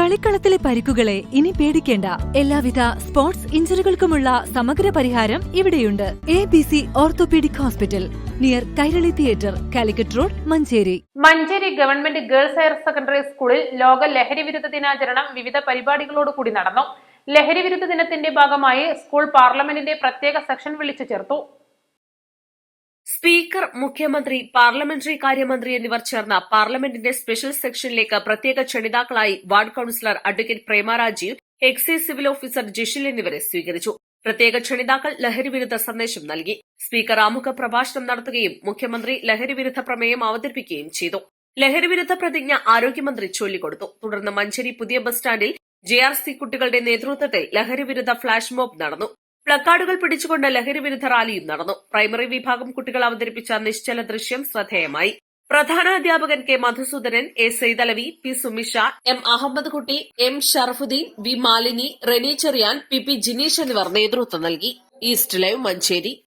കളിക്കളത്തിലെ പരിക്കുകളെ ഇനി പേടിക്കേണ്ട. എല്ലാവിധ സ്പോർട്സ് ഇഞ്ചുറികൾക്കുമുള്ള സമഗ്ര പരിഹാരം ഇവിടെയുണ്ട്. ABC orthopaedic hospital, near Kairali theatre, Calicut road, Manjeri. Manjeri government girls higher secondary സ്കൂളിൽ ലോക ലഹരി വിരുദ്ധ ദിനാചരണം വിവിധ പരിപാടികളോടുകൂടി നടന്നു. ലഹരി വിരുദ്ധ ദിനത്തിന്റെ ഭാഗമായി സ്കൂൾ പാർലമെന്റിന്റെ പ്രത്യേക സെക്ഷൻ വിളിച്ചു ചേർത്തു. സ്പീക്കർ, മുഖ്യമന്ത്രി, പാർലമെന്ററി കാര്യമന്ത്രി എന്നിവർ ചേർന്ന പാർലമെന്റിന്റെ സ്പെഷ്യൽ സെക്ഷനിലേക്ക് പ്രത്യേക ക്ഷണിതാക്കളായി ward councillor advocate Prema Rajeev, excise civil officer Jishil എന്നിവരെ സ്വീകരിച്ചു. പ്രത്യേക ക്ഷണിതാക്കൾ ലഹരിവിരുദ്ധ സന്ദേശം നൽകി. സ്പീക്കർ ആമുഖ പ്രഭാഷണം നടത്തുകയും മുഖ്യമന്ത്രി ലഹരിവിരുദ്ധ പ്രമേയം അവതരിപ്പിക്കുകയും ചെയ്തു. ലഹരിവിരുദ്ധ പ്രതിജ്ഞ ആരോഗ്യമന്ത്രി ചൊല്ലിക്കൊടുത്തു. തുടർന്ന് മഞ്ചേരി പുതിയ ബസ് സ്റ്റാൻഡിൽ JRC കുട്ടികളുടെ നേതൃത്വത്തിൽ ലഹരിവിരുദ്ധ ഫ്ളാഷ് മോബ് നടന്നു. പ്ലക്കാർഡുകൾ പിടിച്ചുകൊണ്ട് ലഹരിവിരുദ്ധ റാലിയും നടന്നു. പ്രൈമറി വിഭാഗം കുട്ടികൾ അവതരിപ്പിച്ച നിശ്ചല ദൃശ്യം ശ്രദ്ധേയമായി. പ്രധാന അധ്യാപകൻ K Madhusoodanan, A Saithalavi, P Sumisha, M Ahammed Kutty, M Sharafudheen, V Malini, Reni Cherian, P Jineesh എന്നിവർ നേതൃത്വം നൽകി. East Live Manjeri.